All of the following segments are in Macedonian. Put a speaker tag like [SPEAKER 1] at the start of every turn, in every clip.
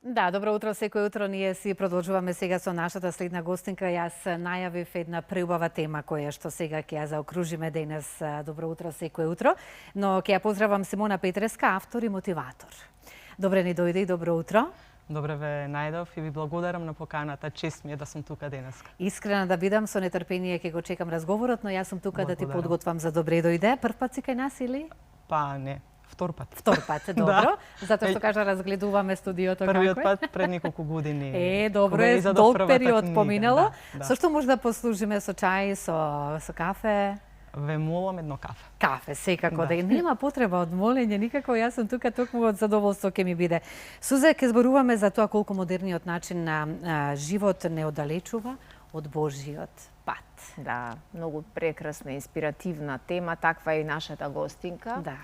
[SPEAKER 1] Да, добро утро секој утро. Ние си продолжуваме сега со нашата следна гостинка. Јас најавив една преубава тема која што сега ќе ја заокружиме денес. Добро утро секој утро. Но ќе ја поздравам Симона Петреска, автор и мотиватор. Добре ни дојде и добро утро.
[SPEAKER 2] Добре ве најдов и ви благодарам на поканата. Чест ми е да сум тука денес.
[SPEAKER 1] Искрена да бидам, со нетрпение ќе го чекам разговорот, но јас сум тука да ти подготвам за добре дојде. Прв пат си кај нас или?
[SPEAKER 2] Па не. Втор пат.
[SPEAKER 1] Втор пат, добро. Затоа што кажа разгледуваме студиото како е.
[SPEAKER 2] Првиот пат пред неколку години.
[SPEAKER 1] Добро е, долг период поминало. Со што може да послужиме, со чај, со кафе?
[SPEAKER 2] Ве молам едно кафе.
[SPEAKER 1] Кафе, секако да. Нема потреба од молење никако, јас сум тука токму од задоволство ќе ми биде. Сузе, ќе зборуваме за тоа колку модерниот начин на живот не оддалечува од Божиот пат.
[SPEAKER 3] Да, многу прекрасна, инспиративна тема, таква е и нашата гостинка.
[SPEAKER 1] Да.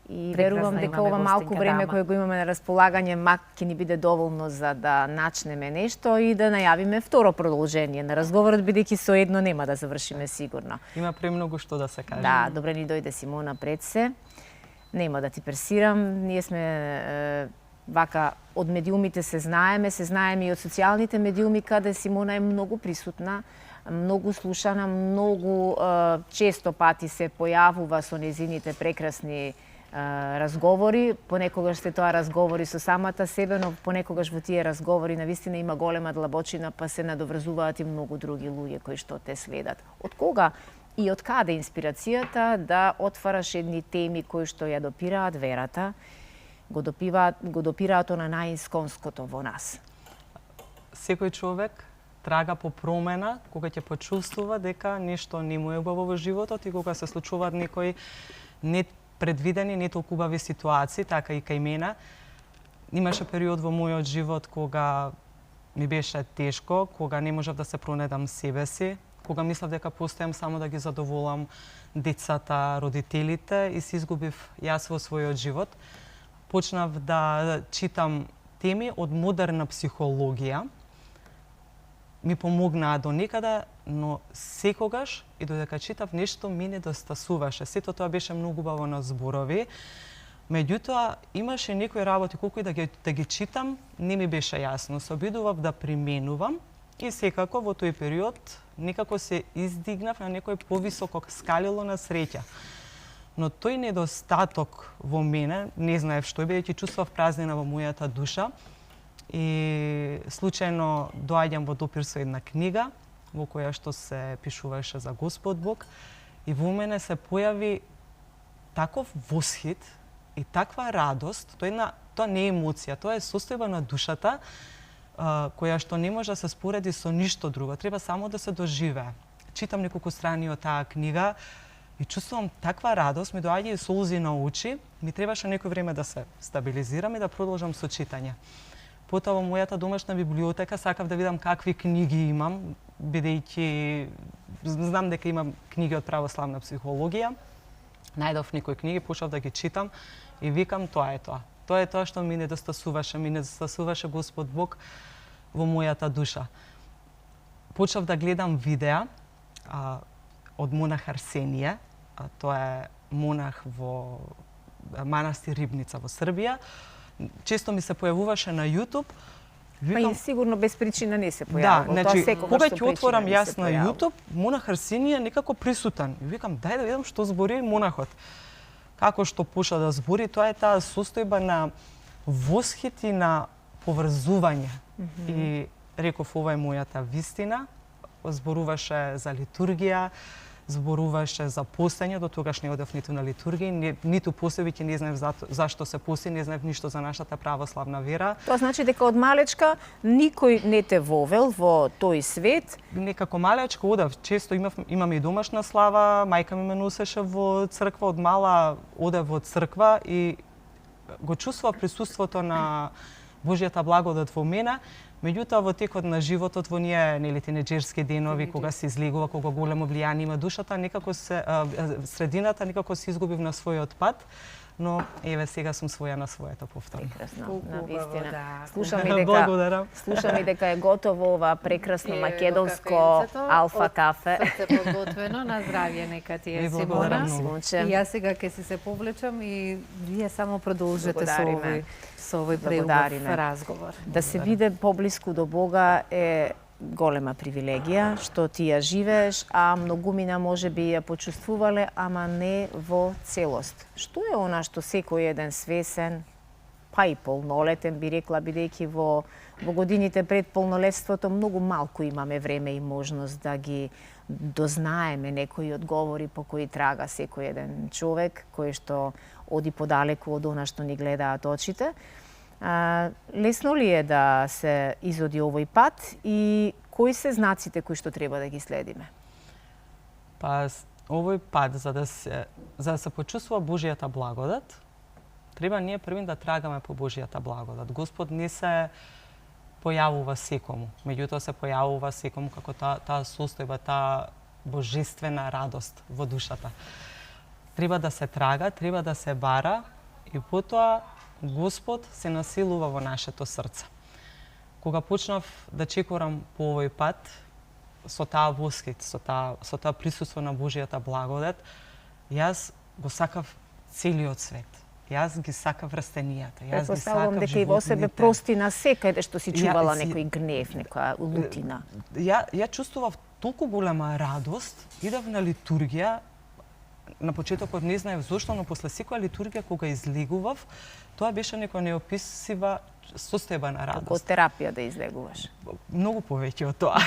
[SPEAKER 3] И верувам дека ова малку време кое го имаме на располагање мак ќе ни биде доволно за да начнеме нешто и да најавиме второ продолжение на разговорот, бидејќи со едно нема да завршиме сигурно.
[SPEAKER 2] Има премногу што да се каже.
[SPEAKER 3] Да, добре ни дојде Симона пред се. Нема да ти персирам, ние сме вака од медиумите се знаеме и од социјалните медиуми каде Симона е многу присутна, многу слушана, многу често пати се појавува со незините прекрасни разговори, понекогаш се тоа разговори со самата себе, но понекогаш во тие разговори навистина има голема длабочина, па се надоврзуваат и многу други луѓе кои што те следат. Од кога и од каде инспирацијата да отвараш едни теми кои што ја допираат верата, го допираат на најисконското во нас?
[SPEAKER 2] Секој човек трага по промена кога ќе почувствува дека нешто не му е убаво во животот и кога се случуваат некои предвидени, не толку убави ситуации, така и кај мене. Имаше период во мојот живот кога ми беше тешко, кога не можев да се пронедам себе си, кога мислев дека постојам само да ги задоволам децата, родителите и се изгубив јас во својот живот. Почнав да читам теми од модерна психологија. Ми помогнаа до некаде, но секогаш и додека читав нешто ми недостасуваше. Сето тоа беше многу убаво на зборови. Меѓутоа имаше некои работи колку и да ги читам, не ми беше јасно. Се обидував да применувам и секако во тој период некако се издигнав на некој повисоко скалило на среќа. Но тој недостаток во мене, не знаев што е, бидејќи чувствував празнина во мојата душа. И случајно доаѓам во допир со една книга во која што се пишуваше за Господ Бог и во мене се појави таков восхит и таква радост. Тоа не е емоција, тоа е состојба на душата која што не може да се спореди со ништо друго. Треба само да се доживее. Читам неколку страни од таа книга и чувствувам таква радост, ми доаѓа и солзи на очи. Ми требаше некој време да се стабилизирам и да продолжам со читање. Потоа во мојата домашна библиотека сакав да видам какви книги имам, бидејќи знам дека имам книги од православна психологија. Најдов некои книги, почнав да ги читам и викам тоа е тоа. Тоа е тоа што ми недостасуваше Господ Бог во мојата душа. Почнав да гледам видеа од монах Арсенија, тоа е монах во манастир Рибница во Србија. Често ми се појавуваше на YouTube.
[SPEAKER 3] Викам, па и сигурно без причина не се појавува.
[SPEAKER 2] Да, значи, кога ќе отворам јас на YouTube, монах Арсенија некако присутен. И викам, дај да видам што збори монахот. Како што почна да збори, тоа е таа состојба на восхит и на поврзување. И реков, ова е мојата вистина. Зборуваше за литургија, зборуваше за постење, до тогаш не одев ниту на литургија, ниту посебиќе не знаев зашто се пости, не знаев ништо за нашата православна вера.
[SPEAKER 3] Тоа значи дека од малечка никој не те вовел во тој свет?
[SPEAKER 2] Некако малечка одев, често имаме и домашна слава, мајка ми ме носеше во црква, од мала одев во црква и го чувствував присуството на Божјата благодат во мене. Меѓутоа, во текот на животот, во ние тинеџерски денови, кога се излегува, кога големо влијание има душата, некако средината некако се изгубив на својот пат. но еве сега сум своја на своето повторно.
[SPEAKER 3] Прекрасно, на
[SPEAKER 1] Убаво,
[SPEAKER 3] вистина.
[SPEAKER 1] да.
[SPEAKER 3] Слушам и дека е готово ова прекрасно македонско алфа кафе.
[SPEAKER 1] Срце подготвено, на здравје нека ти е, Симона. И јас сега ќе си се повлечам и вие само продолжете со овој преубав разговор.
[SPEAKER 3] Да се биде поблиску до Бога е голема привилегија, што ти ја живееш, а многумина може би ја почувствувале, ама не во целост. Што е она што секој еден свесен, па и полнолетен, би рекла, бидејќи во годините пред полнолетството многу малку имаме време и можност да ги дознаеме некои одговори по кои трага секој еден човек, кој што оди подалеку од она што ни гледаат очите. Лесно ли е да се изоди овој пат и кои се знаците кои што треба да ги следиме?
[SPEAKER 2] Па овој пат за да се почувствува Божјата благодат, треба ние првин да трагаме по Божјата благодат. Господ не се појавува секому, меѓутоа се појавува секому како таа состојба, таа божествена радост во душата. Треба да се трага, треба да се бара и потоа Господ се населува во нашето срце. Кога почнав да чекорам по овој пат, со таа воскит, со таа присуство на Божјата благодат, јас го сакав целиот свет. Јас ги сакав растенијата, јас ги сакав
[SPEAKER 3] дека и во себе прости на секаде што си чувала некој гнев, некоја лутина.
[SPEAKER 2] Ја чувствував толку голема радост, идав на литургија, на почетокот не знаев зошто, но после секоја литургија кога излегував, тоа беше некоја неописива состојба на радост.
[SPEAKER 3] Како терапија да излегуваш.
[SPEAKER 2] Многу повеќе од тоа.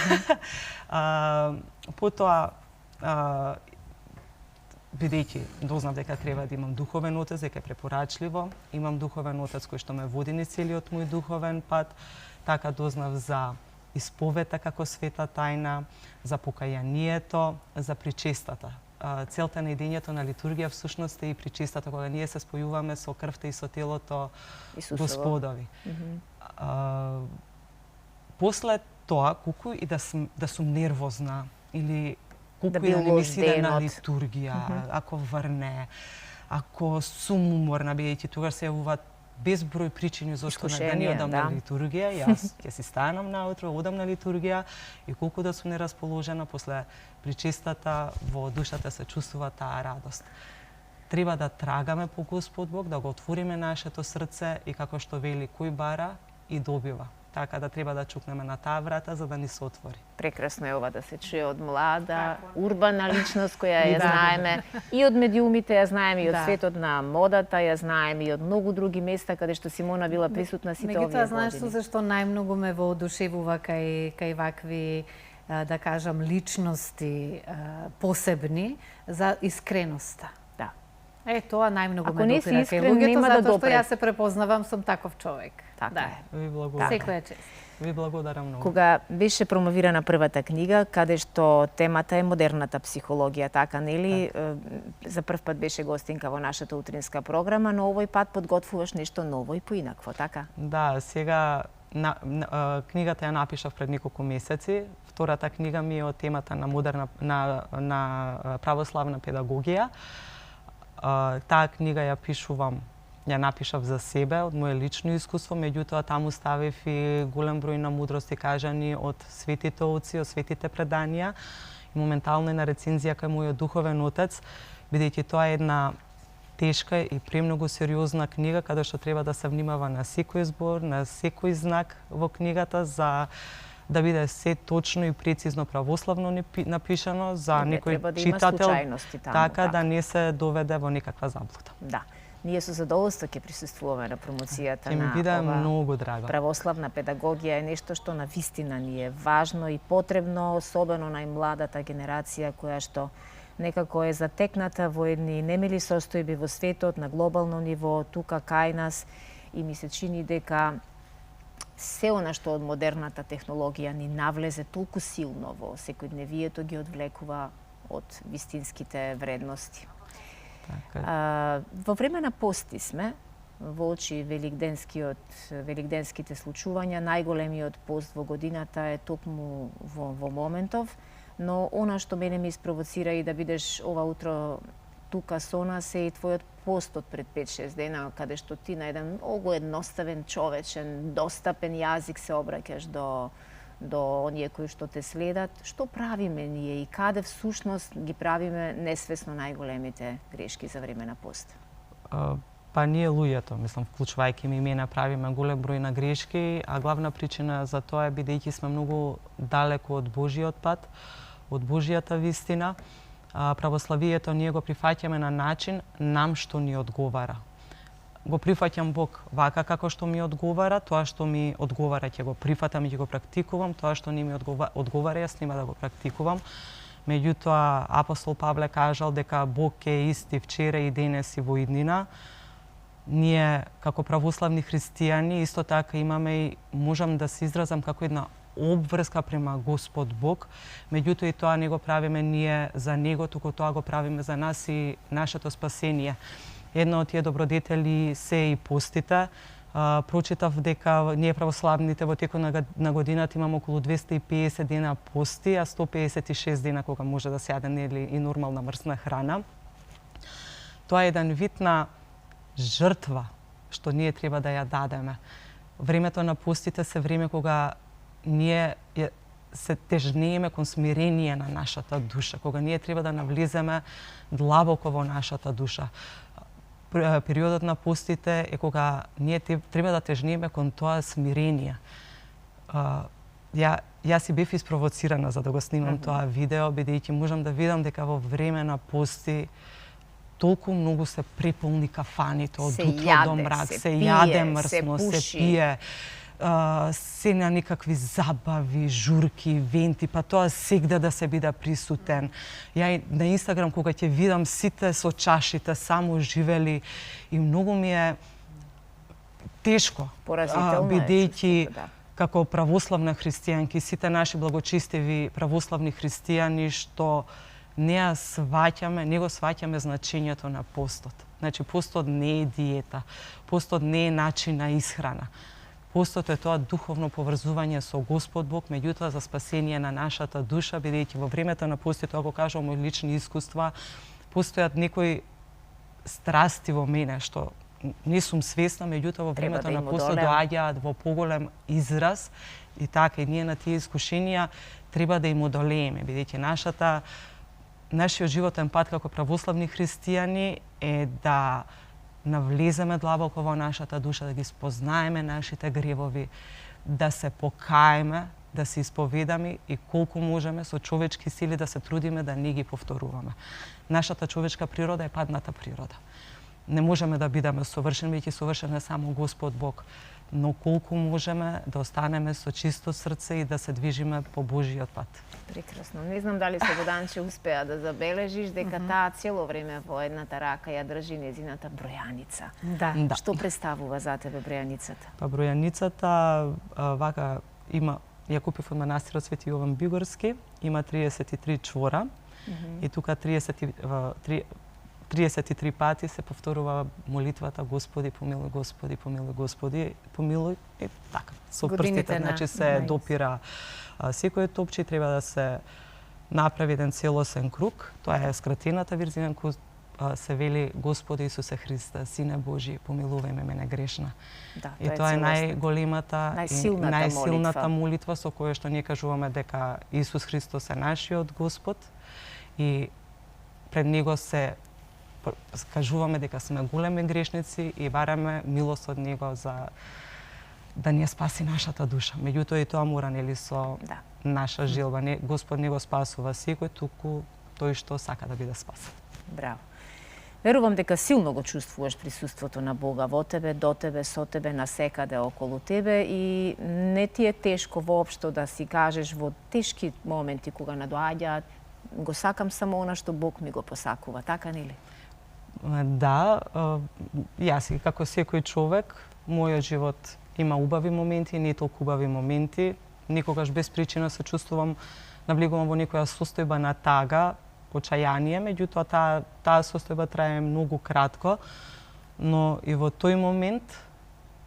[SPEAKER 2] Потоа, бидејќи дознав дека треба да имам духовен отец, дека е препорачливо, имам духовен отец кој што ме води низ целиот мој духовен пат, така дознав за исповета како света тајна, за покајанието, за причестата. Целта на идењето на литургија всушност е и причестата, кога ние се спојуваме со крвта и со телото Господови. После тоа, колку и да сум нервозна или колку и да не ми се иде на литургија, ако врне, ако сум уморна, бидејќи тогаш се јавуваат безброј причини зашто да не одам на литургија, јас ќе си станам наутро, одам на литургија и колку да сум нерасположена после причестата, во душата се чувствува таа радост. Треба да трагаме по Господ Бог, да го отвориме нашето срце и како што вели, кој бара и добива. Така да треба да чукнеме на таа врата за да ни се отвори.
[SPEAKER 3] Прекрасно е ова да се чуе од млада, урбана личност која ја знаеме и од медиумите, ја знаеме и од светот на модата, ја знаеме и од многу други места каде што Симона била присутна сите овие години.
[SPEAKER 1] Меѓутоа, знаеш зашто најмногу ме воодушевува кај вакви, да кажам, личности посебни за искреноста.
[SPEAKER 3] Да.
[SPEAKER 1] Тоа најмногу ме допира кај луѓето, затоа што јас се препознавам, сум таков човек.
[SPEAKER 3] Така е.
[SPEAKER 2] Ви благодарам.
[SPEAKER 1] Секоја чест.
[SPEAKER 2] Ви благодарам многу.
[SPEAKER 3] Кога беше промовирана првата книга, каде што темата е модерната психологија, така нели? За прв пат беше гостинка во нашата утринска програма, но овој пат подготвуваш нешто ново и поинакво, така?
[SPEAKER 2] Да, сега книгата ја напишав пред неколку месеци. Втората книга ми е од темата на модерна на православна педагогија. Таа книга ја напишав за себе, од моје лично искуство, меѓутоа таму ставив и голем број на мудрости кажани од светите оци, од светите преданија. И моментално е на рецензија кај мојот духовен отец, бидејќи тоа е една тешка и премногу сериозна книга, каде што треба да се внимава на секој збор, на секој знак во книгата, за да биде се точно и прецизно православно напишано за некој читател, така да не се доведе во некаква заблуда.
[SPEAKER 3] Да. Ние со задоволство ќе присуствуваме на промоцијата на
[SPEAKER 2] ова
[SPEAKER 3] православна педагогија. Е нешто што на вистина ни е важно и потребно, особено најмладата генерација која што некако е затекната во едни немили состојби во светот на глобално ниво, тука кај нас, и ми се чини дека се она што од модерната технологија ни навлезе толку силно во секојдневието ги одвлекува од вистинските вредности. Во време на пости сме, во очи великденските случувања, најголемиот пост во годината е токму во моментов, но она што мене ми испровоцира и да бидеш ова утро тука со нас е и твојот пост од пред 5-6 дена, каде што ти на еден многу едноставен, човечен, достапен јазик се обраќаш до оние кои што те следат. Што правиме ние и каде всушност ги правиме несвесно најголемите грешки за време на пост?
[SPEAKER 2] Па ние луѓето, мислам, вклучувајќи ми мене, правиме голем број на грешки, а главна причина за тоа е бидејќи сме многу далеко од Божиот пат, од Божијата вистина. Православието ние го прифаќаме на начин нам што ни одговара. Го прифаќам Бог вака како што ми одговара, тоа што ми одговара ќе го прифатам и ќе го практикувам, тоа што не ми одговара јас нема да го практикувам. Меѓутоа апостол Павле кажал дека Бог е исти вчера и денес и во иднина. Ние како православни христијани исто така имаме и можам да се изразам како една обврска према Господ Бог, меѓутоа и тоа не го правиме ние за Него, туку тоа го правиме за нас и нашето спасение. Една од тие добродетели се и постите. Прочитав дека ние православните во текот на годината имаме околу 250 дена пости, а 156 дена кога може да се јаде нели и нормална мрсна храна. Тоа е еден вид на жртва што ние треба да ја дадеме. Времето на постите се време кога ние се тежнееме кон смирение на нашата душа, кога ние треба да навлеземе длабоко во нашата душа. Периодот на постите е кога ние треба да тежнееме кон тоа смирение. Јас си бев испровоцирана за да го снимам тоа видео, бидејќи можам да видам дека во време на пости толку многу се преполни кафаните од утро до мрак, се јаде мрсно, се пие, се на некакви забави, журки, венти, па тоа сегде да се биде присутен. Ја на Инстаграм кога ќе видам сите со чашите само живели и многу ми е тешко, бидејќи како православна христијанки, сите наши благочестиви православни христијани што не го сваќаме значењето на постот. Значи, постот не е диета, постот не е начин на исхрана. Постот е тоа духовно поврзување со Господ Бог, меѓутоа за спасение на нашата душа, бидејќи во времето на постот, тоа го кажувам мои лични искуства, постојат некои страсти во мене што не сум свесна, меѓутоа во времето на постот доаѓаат во поголем израз и така и ние на тие искушенија треба да им одолееме, бидејќи нашиот животен пат како православни христијани е да навлеземе длабоко во нашата душа, да ги спознаеме нашите гревови, да се покаеме, да се исповедаме и колку можеме со човечки сили да се трудиме да не ги повторуваме. Нашата човечка природа е падната природа. Не можеме да бидеме совршени, бидејќи совршен е само Господ Бог, но колку можеме да останеме со чисто срце и да се движиме по Божиот пат.
[SPEAKER 3] Прекрасно. Не знам дали Слободанче успеа да забележиш дека таа цело време во едната рака ја држи незината бројаница.
[SPEAKER 1] Да.
[SPEAKER 3] Што представува за тебе бројаницата?
[SPEAKER 2] Па бројаницата вака има, ја купив од манастирот Свети Јован Бигорски, има 33 чвора и тука 33 пати се повторува молитвата Господи, помилуј, Господи, помилуј, Господи, помилуј и така. Со прстите, значи се допира секој топче, треба да се направи еден целосен круг. Тоа е скратената верзија која се вели Господи Исусе Христе, Сине Божи, помилувај ме мене грешна.
[SPEAKER 3] Да,
[SPEAKER 2] и тоа е најголемата и најсилната молитва со која што ние кажуваме дека Исус Христос е нашиот Господ и пред него се кажуваме дека сме големи грешници и бараме милост од него за да ни спаси нашата душа. Меѓутоа и тоа мора нели со наша жилба. Господ не го спасува секој, туку тој што сака да биде спасен.
[SPEAKER 3] Браво. Верувам дека силно го чувствуваш присуството на Бога во тебе, до тебе, со тебе, насекаде околу тебе и не ти е тешко воопшто да си кажеш во тешки моменти кога надоаѓаат, го сакам само она што Бог ми го посакува, така нели?
[SPEAKER 2] Да, јас и како секој човек, мојот живот има убави моменти, не толку убави моменти. Никогаш без причина се чувствувам, навлегувам во некоја состојба на тага, очајание, меѓутоа таа состојба трае многу кратко, но и во тој момент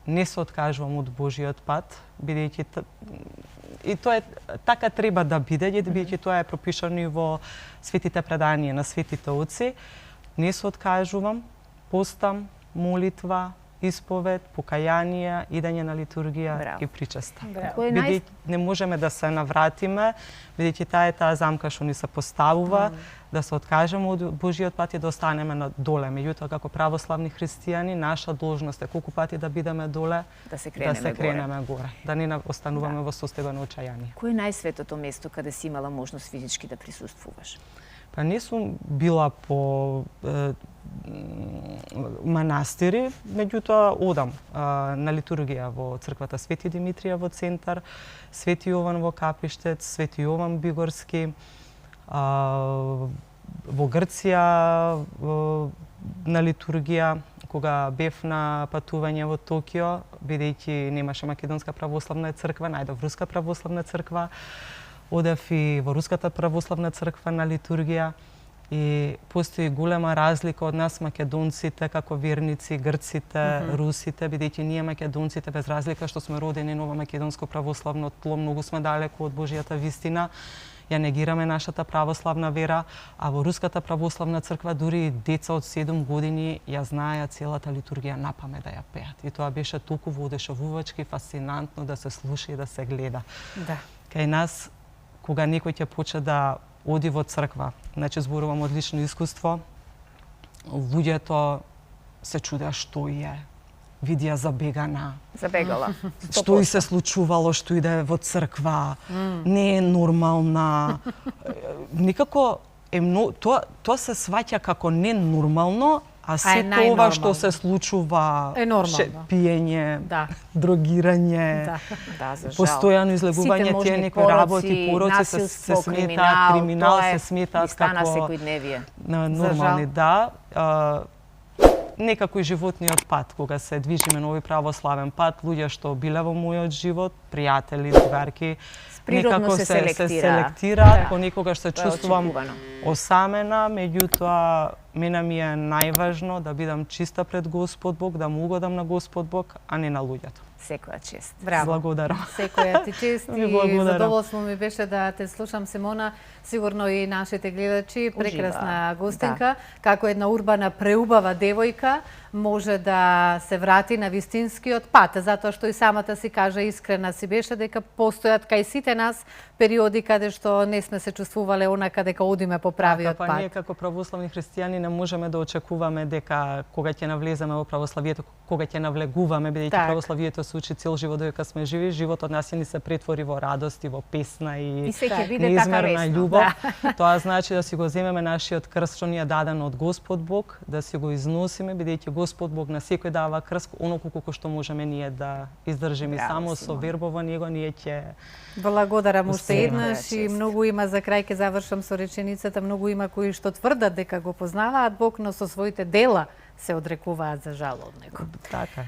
[SPEAKER 2] не се откажувам од Божиот пат, бидејќи и тоа е така треба да биде, бидејќи тоа е пропишано и во светите преданија на светите оци. не се откажувам, постам, молитва, исповед, покаяние, идење на литургија
[SPEAKER 3] Браво.
[SPEAKER 2] и причеста.
[SPEAKER 3] Кој е
[SPEAKER 2] Бидејќи не можеме да се навратиме, бидејќи таа замка што ни се поставува, да се откажеме од Божиот пат и да останеме на доле. Меѓутоа, како православни христијани, наша должност е колку пати да бидеме доле,
[SPEAKER 3] Да се
[SPEAKER 2] да се
[SPEAKER 3] кренеме
[SPEAKER 2] кренеме горе. Да не остануваме во состојба на отчајание.
[SPEAKER 3] Кој е најсветото место каде си имала можност физички да присуствуваш?
[SPEAKER 2] Па не сум била по манастири, меѓутоа одам на литургија во црквата Свети Димитрија во центар, Свети Јован во Капиштец, Свети Јован Бигорски, во Грција на литургија, кога бев на патување во Токио, бидејќи немаше Македонска православна црква, најдов Руска православна црква, одев и во Руската православна црква на литургија и постои голема разлика од нас македонците како верници, грците, русите, бидејќи ние македонците без разлика што сме родени на македонско православно тло, многу сме далеку од Божијата вистина. Ја негираме нашата православна вера, а во Руската православна црква дури деца од 7 години ја знаеа целата литургија напамет да ја пеат. И тоа беше толку воодушевувачки, фасцинантно да се слуша и да се гледа.
[SPEAKER 1] Да.
[SPEAKER 2] Кај нас, кога некој ќе почне да оди во црква, значи зборувам од лично искуство, луѓето се чудеа што е. Видија забегана.
[SPEAKER 3] Забегала.
[SPEAKER 2] Што и се случувало, што иде во црква, не е нормална. Никако е тоа се сваќа како ненормално, а сето ова што се случува,
[SPEAKER 1] е нормално.
[SPEAKER 2] Пиење,
[SPEAKER 1] Да.
[SPEAKER 2] дрогирање,
[SPEAKER 3] Да, за жал.
[SPEAKER 2] постојано излегување тие некои работи, пороци се сметаат, криминал се сметаат
[SPEAKER 3] како
[SPEAKER 2] како
[SPEAKER 3] секојдневие.
[SPEAKER 2] нормални, да. Некако и животниот пат, кога се движиме на овој православен пат, луѓе што биле во мојот живот, пријатели, другарки,
[SPEAKER 3] Природно
[SPEAKER 2] некако
[SPEAKER 3] се
[SPEAKER 2] се
[SPEAKER 3] селектира.
[SPEAKER 2] селектира, понекогаш се
[SPEAKER 3] Тоа е
[SPEAKER 2] чувствувам
[SPEAKER 3] очекувано.
[SPEAKER 2] осамена, меѓутоа мене ми е најважно да бидам чиста пред Господ Бог, да му угодам на Господ Бог, а не на луѓето.
[SPEAKER 3] Секоја чест.
[SPEAKER 1] Браво.
[SPEAKER 2] Благодарам.
[SPEAKER 1] Секоја ти чест
[SPEAKER 2] Ви
[SPEAKER 1] и
[SPEAKER 2] благодарам.
[SPEAKER 1] задоволство ми беше да те слушам, Симона. Сигурно и нашите гледачи, прекрасна гостинка, како една урбана преубава девојка може да се врати на вистинскиот пат, затоа што и самата си кажа, искрена си беше дека постојат кај сите нас периоди каде што не сме се чувствувале онака дека одиме по правиот
[SPEAKER 2] Па
[SPEAKER 1] пат.
[SPEAKER 2] ние како православни христијани не можеме да очекуваме дека кога ќе навлеземе во православието, кога ќе навлегуваме, бидејќи
[SPEAKER 1] Так.
[SPEAKER 2] православието се учи цел живот додека сме живи, животот нас ни се претвори во радост и во песна
[SPEAKER 3] И
[SPEAKER 2] и
[SPEAKER 3] се ќе
[SPEAKER 1] Так.
[SPEAKER 3] биде така
[SPEAKER 2] неизмерна
[SPEAKER 3] весно.
[SPEAKER 2] љубов. Тоа значи да си го земеме нашиот крст што ни е даден од Господ Бог, да си го износиме, бидејќи Господ Бог на секој дава крст, онолку колку што можеме ние да издржиме.
[SPEAKER 3] Браво,
[SPEAKER 2] Само со
[SPEAKER 3] Симона.
[SPEAKER 2] верба во него ние ќе
[SPEAKER 1] Благодарам уште
[SPEAKER 2] Усвоена.
[SPEAKER 1] еднаш и многу има за крај ќе завршам со реченицата, многу има кои што тврдат дека го познаваат Бог, но со своите дела се одрекуваат за жал од него.
[SPEAKER 2] така.